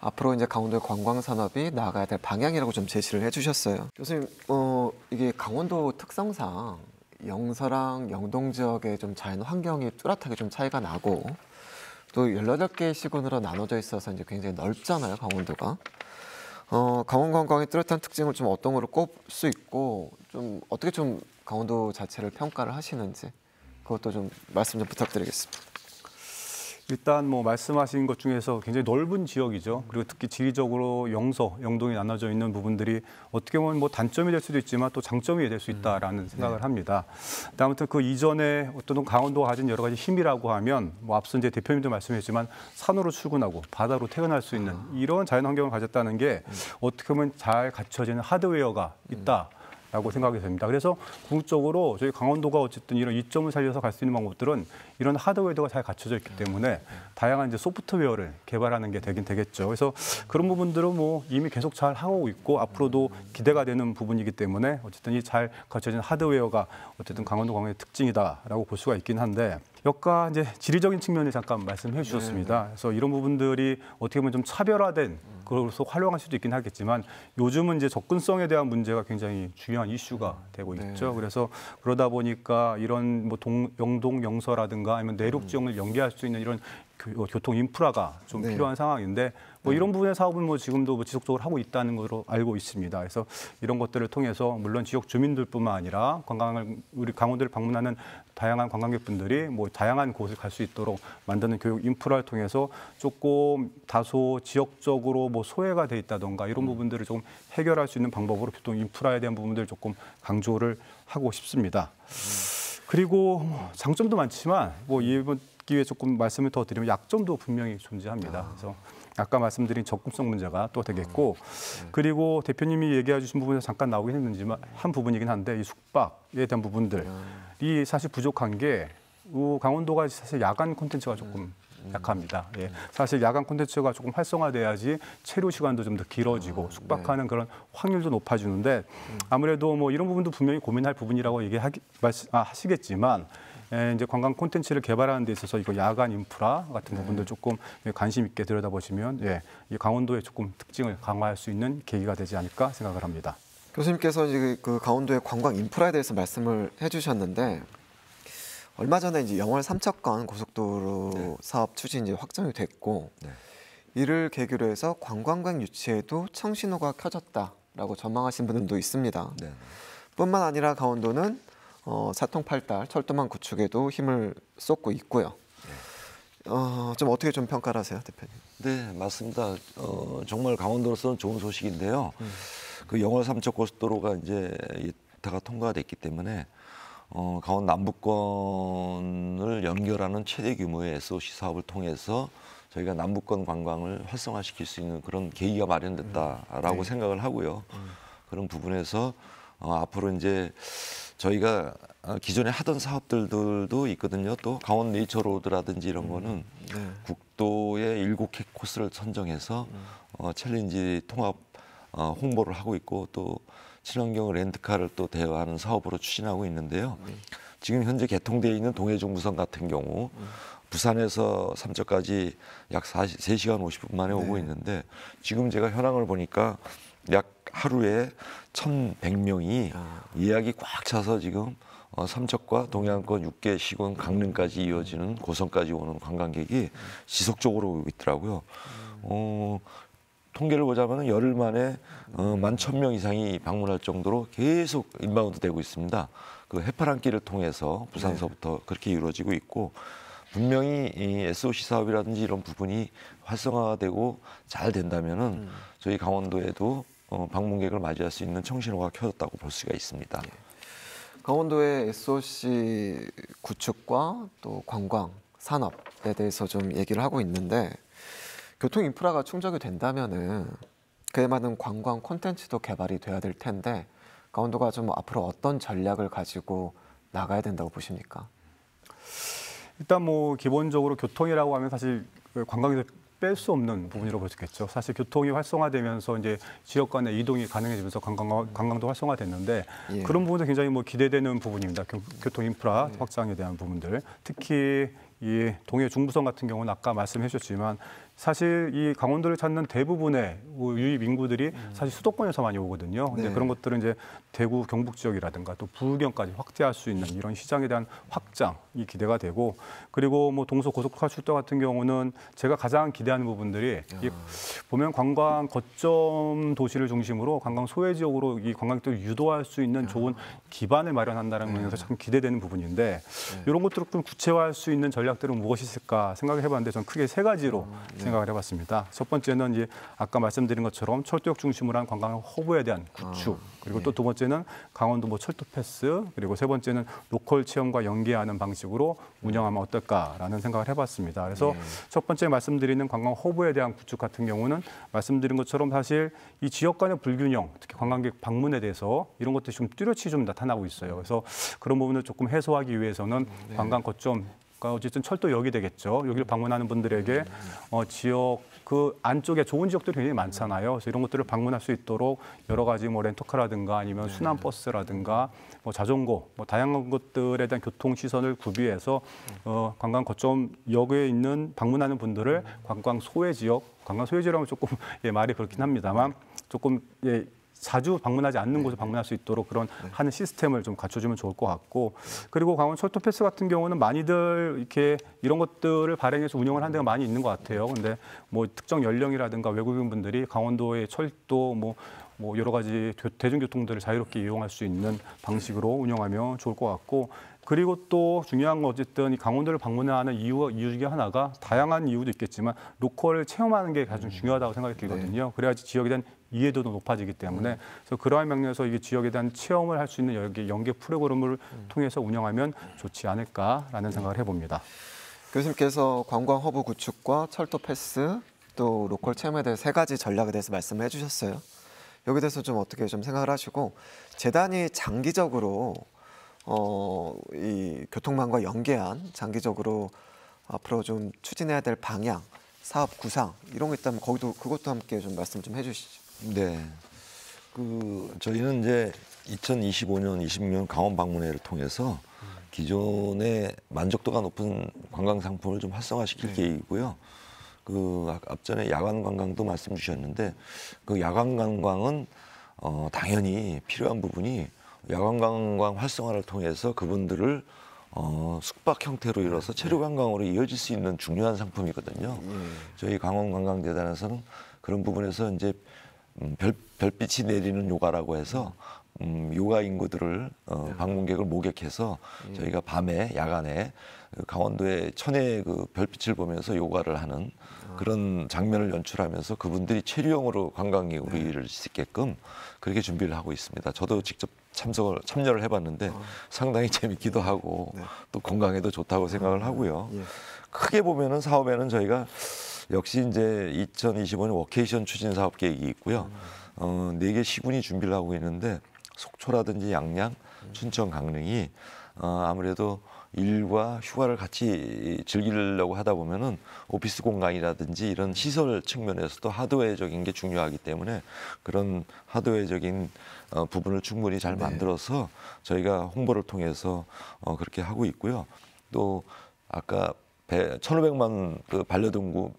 앞으로 이제 강원도의 관광 산업이 나아가야 될 방향이라고 좀 제시를 해주셨어요. 교수님, 이게 강원도 특성상 영서랑 영동 지역의 좀 자연 환경이 뚜렷하게 좀 차이가 나고 또 18개의 시군으로 나눠져 있어서 이제 굉장히 넓잖아요, 강원도가. 강원 관광의 뚜렷한 특징을 좀 어떤 거로 꼽을 수 있고 좀 어떻게 좀 강원도 자체를 평가를 하시는지 그것도 좀 말씀 좀 부탁드리겠습니다. 일단 뭐 말씀하신 것 중에서 굉장히 넓은 지역이죠. 그리고 특히 지리적으로 영동이 나눠져 있는 부분들이 어떻게 보면 뭐 단점이 될 수도 있지만 또 장점이 될 수 있다라는 생각을 합니다. 아무튼 그 이전에 어떤 강원도가 가진 여러 가지 힘이라고 하면 뭐 앞서 이제 대표님도 말씀하셨지만 산으로 출근하고 바다로 퇴근할 수 있는 이런 자연 환경을 가졌다는 게 어떻게 보면 잘 갖춰지는 하드웨어가 있다. 라고 생각이 됩니다. 그래서 궁극적으로 저희 강원도가 어쨌든 이런 이점을 살려서 갈 수 있는 방법들은 이런 하드웨어가 잘 갖춰져 있기 때문에 다양한 이제 소프트웨어를 개발하는 게 되긴 되겠죠. 그래서 그런 부분들은 뭐 이미 계속 잘 하고 있고 앞으로도 기대가 되는 부분이기 때문에 어쨌든 이 잘 갖춰진 하드웨어가 어쨌든 강원도 관광의 특징이다라고 볼 수가 있긴 한데 여가 이제 지리적인 측면을 잠깐 말씀해 주셨습니다. 그래서 이런 부분들이 어떻게 보면 좀 차별화된 그로서 활용할 수도 있긴 하겠지만 요즘은 이제 접근성에 대한 문제가 굉장히 중요한 이슈가 되고 있죠. 그래서 그러다 보니까 이런 뭐 영동, 영서라든가 아니면 내륙 지역을 연계할 수 있는 이런 교통 인프라가 좀 필요한 상황인데 뭐 이런 부분의 사업은 뭐 지금도 뭐 지속적으로 하고 있다는 것으로 알고 있습니다. 그래서 이런 것들을 통해서 물론 지역 주민들뿐만 아니라 우리 강원도를 방문하는 다양한 관광객분들이 뭐 다양한 곳을 갈 수 있도록 만드는 교육 인프라를 통해서 조금 다소 지역적으로 뭐 소외가 돼 있다던가 이런 부분들을 조금 해결할 수 있는 방법으로 교통 인프라에 대한 부분들을 조금 강조를 하고 싶습니다. 그리고 장점도 많지만 뭐 이번 기회에 조금 말씀을 더 드리면 약점도 분명히 존재합니다. 그래서 아까 말씀드린 접근성 문제가 또 되겠고 그리고 대표님이 얘기해 주신 부분에서 잠깐 나오긴 했는지만 한 부분이긴 한데 이 숙박에 대한 부분들이 사실 부족한 게 강원도가 사실 야간 콘텐츠가 조금 약합니다. 예. 사실 야간 콘텐츠가 조금 활성화돼야지 체류 시간도 좀 더 길어지고 숙박하는 그런 확률도 높아지는데 아무래도 뭐 이런 부분도 분명히 고민할 부분이라고 하시겠지만 이제 관광 콘텐츠를 개발하는 데 있어서 이거 야간 인프라 같은 부분들 조금 관심 있게 들여다보시면 이 강원도의 조금 특징을 강화할 수 있는 계기가 되지 않을까 생각을 합니다. 교수님께서 이제 그 강원도의 관광 인프라에 대해서 말씀을 해주셨는데 얼마 전에 이제 영월 삼척간 고속도로 사업 추진이 확정이 됐고 이를 계기로 해서 관광객 유치에도 청신호가 켜졌다라고 전망하신 분들도 있습니다. 뿐만 아니라 강원도는 사통팔달 철도망 구축에도 힘을 쏟고 있고요. 좀 어떻게 좀 평가를 하세요, 대표님? 네, 맞습니다. 정말 강원도로서는 좋은 소식인데요. 그 영월 삼척 고속도로가 이제 이따가 통과됐기 때문에 강원 남부권을 연결하는 최대 규모의 SOC 사업을 통해서 저희가 남부권 관광을 활성화시킬 수 있는 그런 계기가 마련됐다라고 생각을 하고요. 그런 부분에서 앞으로 이제 저희가 기존에 하던 사업들도 있거든요. 또 강원 네이처로드라든지 이런 거는 국도의 7개 코스를 선정해서 챌린지 통합 홍보를 하고 있고 또 친환경 렌트카를 또 대여하는 사업으로 추진하고 있는데요. 지금 현재 개통되어 있는 동해중부선 같은 경우 부산에서 삼척까지 약 3시간 50분 만에 오고 있는데 지금 제가 현황을 보니까 약 하루에 1,100명이 예약이 꽉 차서 지금 삼척과 동해안권 6개 시군 강릉까지 이어지는 고성까지 오는 관광객이 지속적으로 오고 있더라고요. 통계를 보자면 열흘 만에 11,000명 이상이 방문할 정도로 계속 인바운드 되고 있습니다. 그 해파랑길을 통해서 부산서부터 그렇게 이루어지고 있고 분명히 이 SOC 사업이라든지 이런 부분이 활성화되고 잘 된다면은 저희 강원도에도 방문객을 맞이할 수 있는 청신호가 켜졌다고 볼 수가 있습니다. 강원도의 SOC 구축과 또 관광, 산업에 대해서 좀 얘기를 하고 있는데 교통 인프라가 충족이 된다면은 그에 맞는 관광 콘텐츠도 개발이 돼야 될 텐데 강원도가 좀 앞으로 어떤 전략을 가지고 나가야 된다고 보십니까? 일단 뭐 기본적으로 교통이라고 하면 사실 관광에서 뺄 수 없는 부분이라고 볼 수 있겠죠. 사실 교통이 활성화되면서 이제 지역 간의 이동이 가능해지면서 관광도 활성화됐는데 그런 부분도 굉장히 뭐 기대되는 부분입니다. 교통 인프라 확장에 대한 부분들, 특히 이 동해 중부선 같은 경우는 아까 말씀해 주셨지만 사실 이 강원도를 찾는 대부분의 유입 인구들이 사실 수도권에서 많이 오거든요. 근데 네. 그런 것들은 이제 대구 경북 지역이라든가 또 부경까지 확대할 수 있는 이런 시장에 대한 확장이 기대가 되고, 그리고 뭐 동서 고속화 출도 같은 경우는 제가 가장 기대하는 부분들이 이 보면 관광 거점 도시를 중심으로 관광 소외 지역으로 이 관광객들을 유도할 수 있는 좋은 기반을 마련한다는 면에서 참 기대되는 부분인데, 이런 것들을 좀 구체화할 수 있는 전략들은 무엇이 있을까 생각을 해봤는데, 저는 크게 세 가지로 생각을 해봤습니다. 첫 번째는 이제 아까 말씀드린 것처럼 철도역 중심으로 한 관광 허브에 대한 구축, 그리고 또 두 번째는 강원도 뭐 철도 패스, 그리고 세 번째는 로컬 체험과 연계하는 방식으로 운영하면 어떨까라는 생각을 해봤습니다. 그래서 첫 번째 말씀드리는 관광 허브에 대한 구축 같은 경우는 말씀드린 것처럼 사실 이 지역 간의 불균형, 특히 관광객 방문에 대해서 이런 것들이 좀 뚜렷이 좀 나타나고 있어요. 그래서 그런 부분을 조금 해소하기 위해서는 관광 거점, 그러니까 어쨌든 철도역이 되겠죠. 여기를 방문하는 분들에게 지역 그 안쪽에 좋은 지역들이 굉장히 많잖아요. 그래서 이런 것들을 방문할 수 있도록 여러 가지 뭐 렌터카라든가 아니면 순환버스라든가 뭐 자전거, 뭐 다양한 것들에 대한 교통 시선을 구비해서 관광 거점 역에 있는 방문하는 분들을 관광 소외 지역, 관광 소외 지역이라면 조금 말이 그렇긴 합니다만 조금 자주 방문하지 않는 곳을 방문할 수 있도록 그런 하는 시스템을 좀 갖춰주면 좋을 것 같고, 그리고 강원 철도 패스 같은 경우는 많이들 이렇게 이런 것들을 발행해서 운영을 하는 데가 많이 있는 것 같아요. 근데 뭐 특정 연령이라든가 외국인 분들이 강원도의 철도 뭐 여러 가지 대중교통들을 자유롭게 이용할 수 있는 방식으로 운영하면 좋을 것 같고, 그리고 또 중요한 건 어쨌든 이 강원도를 방문하는 이유 중에 하나가 다양한 이유도 있겠지만 로컬을 체험하는 게 가장 중요하다고 생각이 들거든요. 그래야지 지역에 대한 이해도도 높아지기 때문에 그래서 그러한 면에서 이 지역에 대한 체험을 할 수 있는 연계 프로그램을 통해서 운영하면 좋지 않을까라는 생각을 해봅니다. 교수님께서 관광 허브 구축과 철도 패스 또 로컬 체험에 대해 세 가지 전략에 대해서 말씀을 해주셨어요. 여기 대해서 좀 어떻게 좀 생각을 하시고, 재단이 장기적으로 이 교통망과 연계한 장기적으로 앞으로 좀 추진해야 될 방향, 사업 구상 이런 거 있다면 그것도 함께 좀 말씀 좀 해주시죠. 네. 저희는 이제 2025년, 26년 강원 방문회를 통해서 기존의 만족도가 높은 관광 상품을 좀 활성화시킬 계획이고요. 앞전에 야간 관광도 말씀 주셨는데, 그 야간 관광은 당연히 필요한 부분이 야간 관광 활성화를 통해서 그분들을 숙박 형태로 이뤄서 체류 관광으로 이어질 수 있는 중요한 상품이거든요. 저희 강원관광재단에서는 그런 부분에서 이제 별빛이 내리는 요가라고 해서 요가 인구들을 방문객을 모객해서 저희가 밤에 야간에 강원도의 천혜의 그 별빛을 보면서 요가를 하는 그런 장면을 연출하면서 그분들이 체류형으로 관광객으로 이를 수 있게끔 그렇게 준비를 하고 있습니다. 저도 직접 참여를 해봤는데 상당히 재밌기도 하고 또 건강에도 좋다고 생각을 하고요. 크게 보면은 사업에는 저희가 역시 이제 2025년 워케이션 추진 사업 계획이 있고요. 4개 시군이 준비를 하고 있는데 속초라든지 양양, 춘천, 강릉이 아무래도 일과 휴가를 같이 즐기려고 하다 보면은 오피스 공간이라든지 이런 시설 측면에서도 하드웨어적인 게 중요하기 때문에 그런 하드웨어적인 부분을 충분히 잘 만들어서 저희가 홍보를 통해서 그렇게 하고 있고요. 또 아까 1,500만 그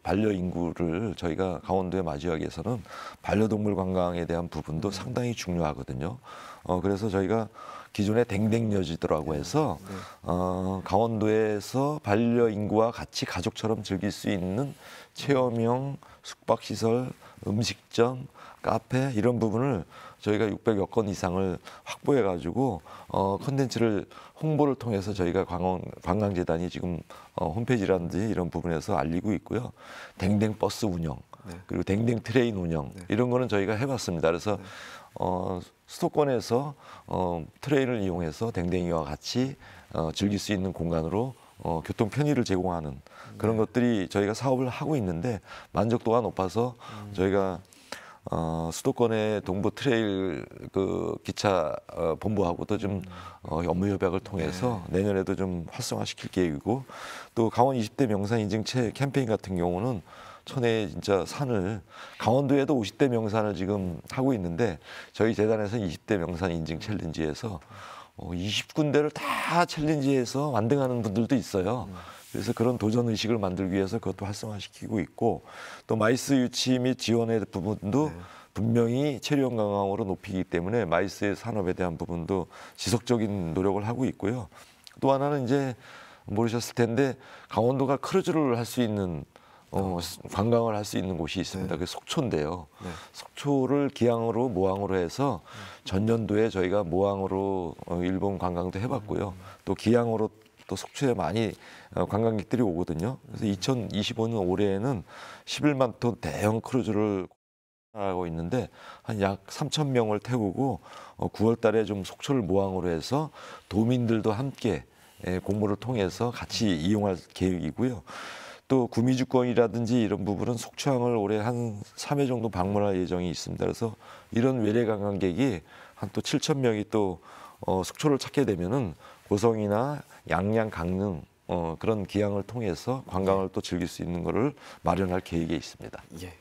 반려인구를 저희가 강원도에 맞이하기 위해서는 반려동물 관광에 대한 부분도 상당히 중요하거든요. 그래서 저희가 기존의 댕댕여지도라고 해서 강원도에서 반려인구와 같이 가족처럼 즐길 수 있는 체험형 숙박시설, 음식점, 카페 이런 부분을 저희가 600여 건 이상을 확보해가지고 콘텐츠를 홍보를 통해서 저희가 관광재단이 지금 홈페이지라든지 이런 부분에서 알리고 있고요. 댕댕 버스 운영, 그리고 댕댕 트레인 운영 이런 거는 저희가 해봤습니다. 그래서 수도권에서 트레인을 이용해서 댕댕이와 같이 즐길 수 있는 공간으로 교통 편의를 제공하는 그런 것들이 저희가 사업을 하고 있는데 만족도가 높아서 저희가 수도권의 동부 트레일 그 기차 본부하고도 좀 업무 협약을 통해서 내년에도 좀 활성화시킬 계획이고, 또 강원 20대 명산 인증 캠페인 같은 경우는 천혜의 진짜 산을 강원도에도 50대 명산을 지금 하고 있는데 저희 재단에서 20대 명산 인증 챌린지에서 20군데를 다 챌린지해서 완등하는 분들도 있어요. 그래서 그런 도전 의식을 만들기 위해서 그것도 활성화시키고 있고 또 마이스 유치 및 지원의 부분도 분명히 체류형 관광으로 높이기 때문에 마이스의 산업에 대한 부분도 지속적인 노력을 하고 있고요. 또 하나는 이제 모르셨을 텐데 강원도가 크루즈를 할 수 있는 관광을 할 수 있는 곳이 있습니다. 그게 속초인데요. 속초를 기항으로 모항으로 해서 전년도에 저희가 모항으로 일본 관광도 해봤고요. 또 기항으로 또 속초에 많이 관광객들이 오거든요. 그래서 2025년 올해에는 11만 톤 대형 크루즈를 하고 있는데 한 약 3,000명을 태우고 9월 달에 좀 속초를 모항으로 해서 도민들도 함께 공모를 통해서 같이 이용할 계획이고요. 또 구미주권이라든지 이런 부분은 속초항을 올해 한 3회 정도 방문할 예정이 있습니다. 그래서 이런 외래 관광객이 한 또 7,000명이 또 속초를 찾게 되면은 고성이나 양양, 강릉 그런 기항을 통해서 관광을 또 즐길 수 있는 것을 마련할 계획에 있습니다. 예.